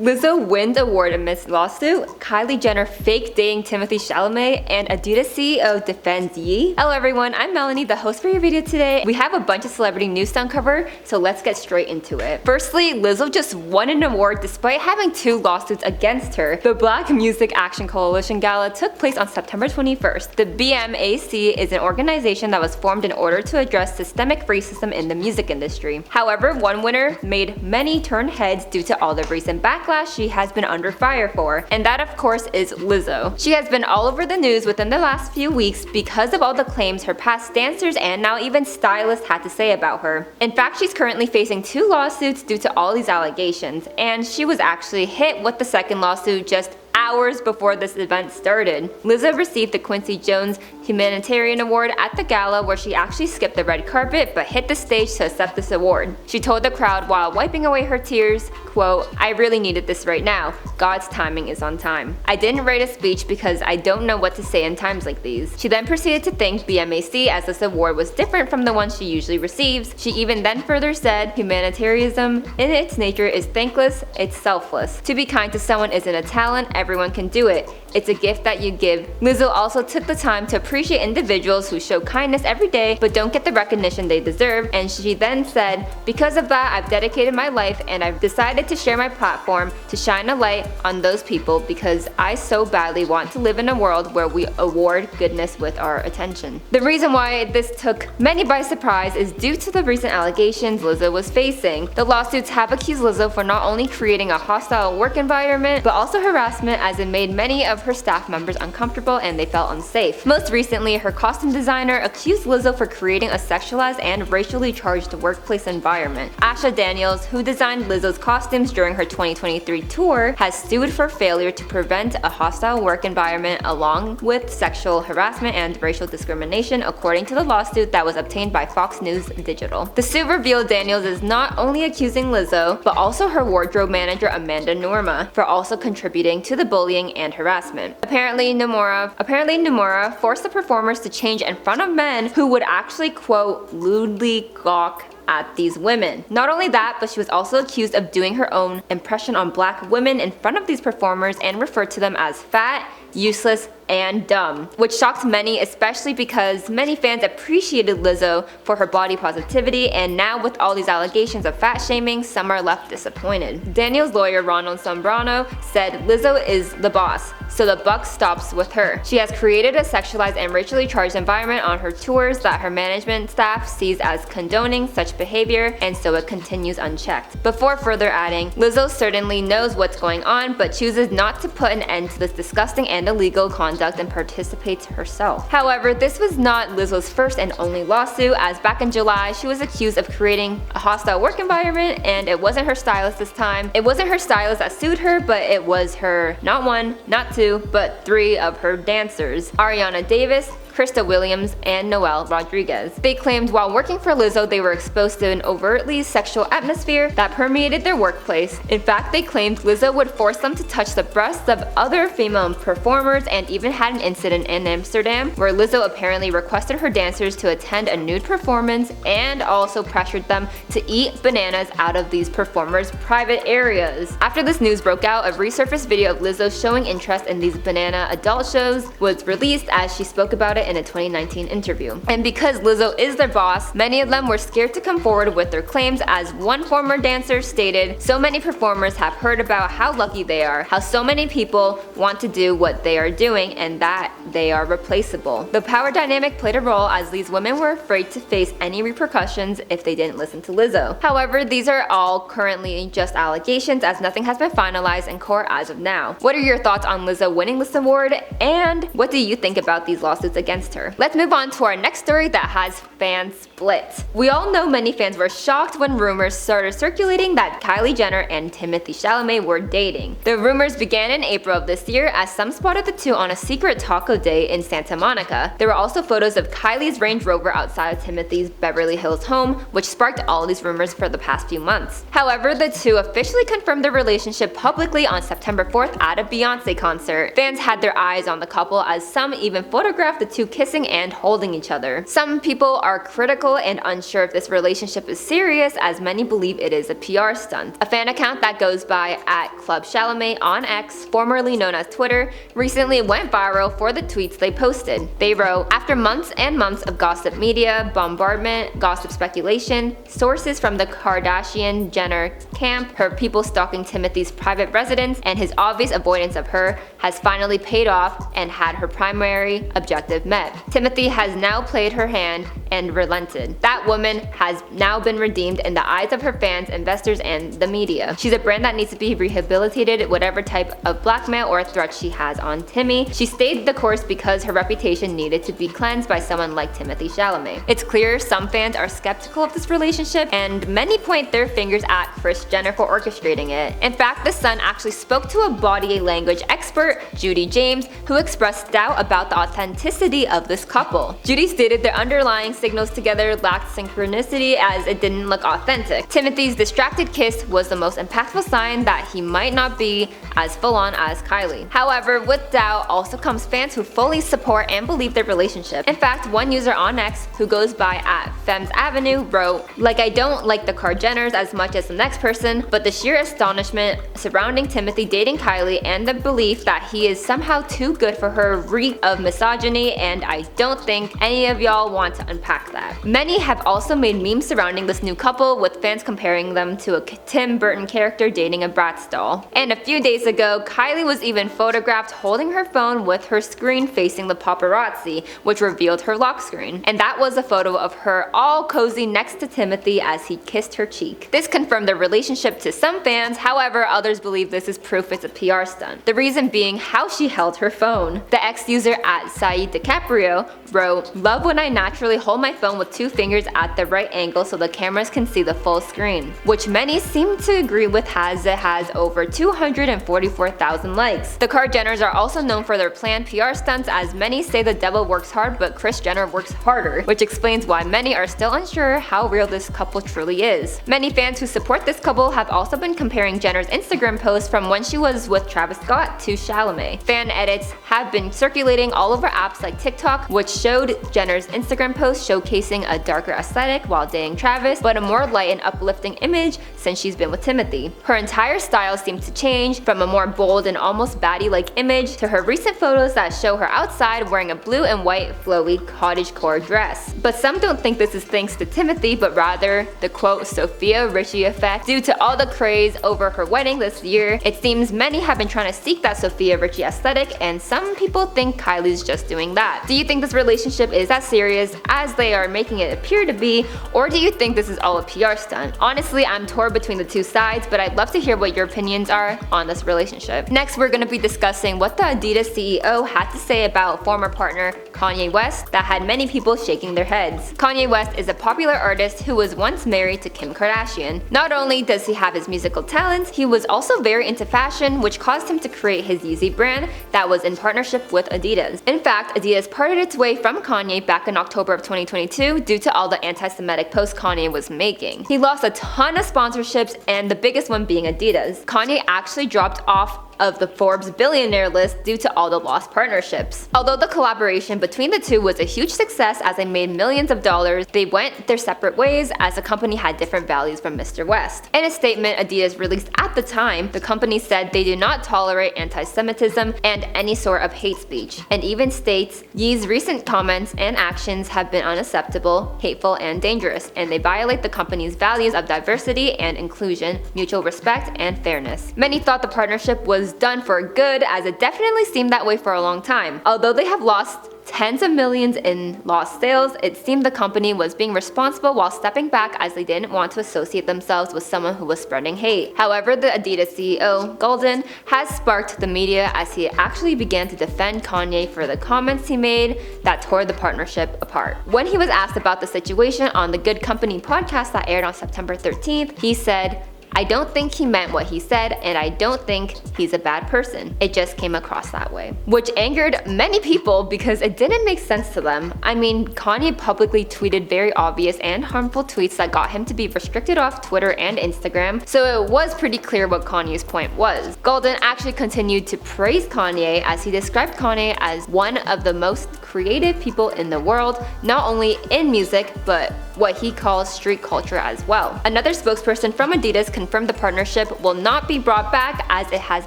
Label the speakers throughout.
Speaker 1: Lizzo wins award amidst lawsuit, Kylie Jenner fake dating Timothee Chalamet, and Adidas CEO Defends Ye. Hello everyone, I'm Melanie, the host for your video today. We have a bunch of celebrity news to uncover, so let's get straight into it. Firstly, Lizzo just won an award despite having 2 lawsuits against her. The Black Music Action Coalition Gala took place on September 21st. The bmac is an organization that was formed in order to address systemic racism in the music industry. However, one winner made many turn heads due to all the recent backlash she has been under fire for, and that of course is Lizzo. She has been all over the news within the last few weeks because of all the claims her past dancers and now even stylists had to say about her. In fact, she's currently facing 2 lawsuits due to all these allegations, and she was actually hit with the second lawsuit just hours before this event started. Lizzo received the Quincy Jones Humanitarian Award at the gala, where she actually skipped the red carpet but hit the stage to accept this award. She told the crowd while wiping away her tears, quote, "I really needed this right now. God's timing is on time. I didn't write a speech because I don't know what to say in times like these." She then proceeded to thank BMAC as this award was different from the ones she usually receives. She even then further said, "Humanitarianism in its nature is thankless, it's selfless. To be kind to someone isn't a talent, everyone can do it. It's a gift that you give." Lizzo also took the time to appreciate individuals who show kindness every day but don't get the recognition they deserve, and she then said, "Because of that, I've dedicated my life and I've decided to share my platform to shine a light on those people because I so badly want to live in a world where we award goodness with our attention." The reason why this took many by surprise is due to the recent allegations Lizzo was facing. The lawsuits have accused Lizzo for not only creating a hostile work environment but also harassment, as it made many of her staff members uncomfortable and they felt unsafe. Most recently, her costume designer accused Lizzo for creating a sexualized and racially charged workplace environment. Asha Daniels, who designed Lizzo's costumes during her 2023 tour, has sued for failure to prevent a hostile work environment along with sexual harassment and racial discrimination, according to the lawsuit that was obtained by Fox News Digital. The suit revealed Daniels is not only accusing Lizzo, but also her wardrobe manager Amanda Norma for also contributing to the bullying and harassment. Apparently Nomura forced the performers to change in front of men who would actually, quote, lewdly gawk at these women. Not only that, but she was also accused of doing her own impression on Black women in front of these performers and referred to them as fat, useless, and dumb, which shocked many, especially because many fans appreciated Lizzo for her body positivity, and now with all these allegations of fat shaming, some are left disappointed. Daniel's lawyer Ronald Sombrano said Lizzo is the boss, so the buck stops with her. She has created a sexualized and racially charged environment on her tours that her management staff sees as condoning such behavior, and so it continues unchecked. Before further adding, Lizzo certainly knows what's going on, but chooses not to put an end to this disgusting and illegal conduct and participates herself. However, this was not Lizzo's first and only lawsuit, as back in July, she was accused of creating a hostile work environment, and it wasn't her stylist this time. It wasn't her stylist that sued her, but it was her, not 1, not 2, but 3 of her dancers, Ariana Davis, Krista Williams, and Noel Rodriguez. They claimed while working for Lizzo, they were exposed to an overtly sexual atmosphere that permeated their workplace. In fact, they claimed Lizzo would force them to touch the breasts of other female performers, and even had an incident in Amsterdam where Lizzo apparently requested her dancers to attend a nude performance and also pressured them to eat bananas out of these performers' private areas. After this news broke out, a resurfaced video of Lizzo showing interest in these banana adult shows was released, as she spoke about it in a 2019 interview. And because Lizzo is their boss, many of them were scared to come forward with their claims, as one former dancer stated, "So many performers have heard about how lucky they are, how so many people want to do what they are doing, and that they are replaceable." The power dynamic played a role, as these women were afraid to face any repercussions if they didn't listen to Lizzo. However, these are all currently just allegations, as nothing has been finalized in court as of now. What are your thoughts on Lizzo winning this award, and what do you think about these lawsuits against her? Let's move on to our next story that has fans split. We all know many fans were shocked when rumors started circulating that Kylie Jenner and Timothee Chalamet were dating. The rumors began in April of this year, as some spotted the 2 on a secret taco day in Santa Monica. There were also photos of Kylie's Range Rover outside of Timothee's Beverly Hills home, which sparked all these rumors for the past few months. However, the 2 officially confirmed their relationship publicly on September 4th at a Beyonce concert. Fans had their eyes on the couple, as some even photographed the 2 two kissing and holding each other. Some people are critical and unsure if this relationship is serious, as many believe it is a PR stunt. A fan account that goes by @ClubChalamet on X, formerly known as Twitter, recently went viral for the tweets they posted. They wrote, "After months and months of gossip media, bombardment, gossip speculation, sources from the Kardashian Jenner camp, her people stalking Timothee's private residence, and his obvious avoidance of her has finally paid off and had her primary objective met. Timothee has now played her hand and relented. That woman has now been redeemed in the eyes of her fans, investors, and the media. She's a brand that needs to be rehabilitated, whatever type of blackmail or threat she has on Timmy. She stayed the course because her reputation needed to be cleansed by someone like Timothee Chalamet." It's clear some fans are skeptical of this relationship, and many point their fingers at Kris Jenner for orchestrating it. In fact, The Sun actually spoke to a body language expert, Judy James, who expressed doubt about the authenticity of this couple. Judy stated their underlying signals together lacked synchronicity as it didn't look authentic. Timothee's distracted kiss was the most impactful sign that he might not be as full-on as Kylie. However, with doubt also comes fans who fully support and believe their relationship. In fact, one user on X, who goes by @FemsAvenue, wrote, "Like, I don't like the Kardashians as much as the next person, but the sheer astonishment surrounding Timothee dating Kylie and the belief that he is somehow too good for her reek of misogyny, and I don't think any of y'all want to unpack that." Many have also made memes surrounding this new couple, with fans comparing them to a Tim Burton character dating a Bratz doll. And a few days ago, Kylie was even photographed holding her phone with her screen facing the paparazzi, which revealed her lock screen. And that was a photo of her all cozy next to Timothee as he kissed her cheek. This confirmed their relationship to some fans, however, others believe this is proof it's a PR stunt. The reason being how she held her phone. The X user @SaeedDiCaprio wrote, "Love when I naturally hold my phone with two fingers at the right angle so the cameras can see the full screen," which many seem to agree with, as it has over 244,000 likes. The Kardashians are also known for their planned PR stunts, as many say the devil works hard but Kris Jenner works harder, which explains why many are still unsure how real this couple truly is. Many fans who support this couple have also been comparing Jenner's Instagram posts from when she was with Travis Scott to Chalamet. Fan edits have been circulating all over apps like TikTok, which showed Jenner's Instagram post showcasing a darker aesthetic while dating Travis, but a more light and uplifting image since she's been with Timothee. Her entire style seemed to change, from a more bold and almost baddie-like image to her recent photos that show her outside wearing a blue and white flowy cottagecore dress. But some don't think this is thanks to Timothee, but rather the quote Sofia Richie effect. Due to all the craze over her wedding this year, it seems many have been trying to seek that Sofia Richie aesthetic, and some people think Kylie's just doing that. Do you think this relationship is as serious as they are making it appear to be, or do you think this is all a PR stunt? Honestly, I'm torn between the two sides, but I'd love to hear what your opinions are on this relationship. Next, we're going to be discussing what the Adidas CEO had to say about former partner Kanye West that had many people shaking their heads. Kanye West is a popular artist who was once married to Kim Kardashian. Not only does he have his musical talents, he was also very into fashion, which caused him to create his Yeezy brand that was in partnership with Adidas. In fact, Adidas parted its way from Kanye back in October of 2022 due to all the anti-Semitic posts Kanye was making. He lost a ton of sponsorships, and the biggest one being Adidas. Kanye actually dropped off of the Forbes billionaire list due to all the lost partnerships. Although the collaboration between the two was a huge success as they made millions of dollars, they went their separate ways as the company had different values from Mr. West. In a statement Adidas released at the time, the company said they do not tolerate anti-Semitism and any sort of hate speech, and even states, Ye's recent comments and actions have been unacceptable, hateful, and dangerous, and they violate the company's values of diversity and inclusion, mutual respect, and fairness. Many thought the partnership was done for good, as it definitely seemed that way for a long time. Although they have lost tens of millions in lost sales, it seemed the company was being responsible while stepping back, as they didn't want to associate themselves with someone who was spreading hate. However, the Adidas CEO, Golden, has sparked the media as he actually began to defend Kanye for the comments he made that tore the partnership apart. When he was asked about the situation on the Good Company podcast that aired on September 13th, he said, I don't think he meant what he said, and I don't think he's a bad person. It just came across that way. Which angered many people because it didn't make sense to them. I mean, Kanye publicly tweeted very obvious and harmful tweets that got him to be restricted off Twitter and Instagram, so it was pretty clear what Kanye's point was. Golden actually continued to praise Kanye as he described Kanye as one of the most creative people in the world, not only in music, but what he calls street culture as well. Another spokesperson from Adidas confirmed the partnership will not be brought back as it has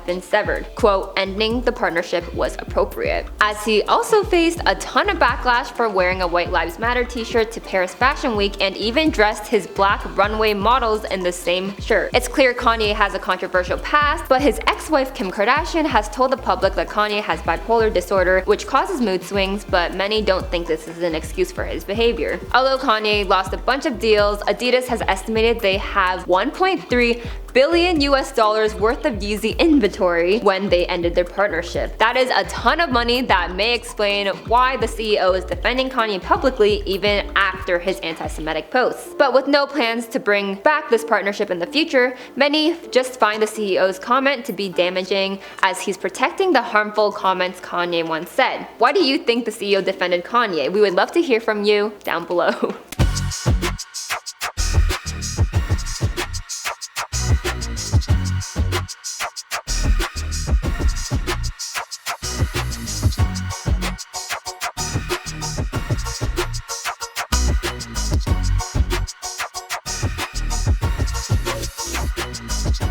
Speaker 1: been severed. Quote, ending the partnership was appropriate. As he also faced a ton of backlash for wearing a White Lives Matter t-shirt to Paris Fashion Week and even dressed his black runway models in the same shirt. It's clear Kanye has a controversial past, but his ex-wife Kim Kardashian has told the public that Kanye has bipolar disorder, which causes mood swings, but many don't think this is an excuse for his behavior. Although Kanye lost a bunch of deals, Adidas has estimated they have $1.3 billion worth of Yeezy inventory when they ended their partnership. That is a ton of money that may explain why the CEO is defending Kanye publicly even after his anti-Semitic posts. But with no plans to bring back this partnership in the future, many just find the CEO's comment to be damaging as he's protecting the harmful comments Kanye once said. Why do you think the CEO defended Kanye? We would love to hear from you down below.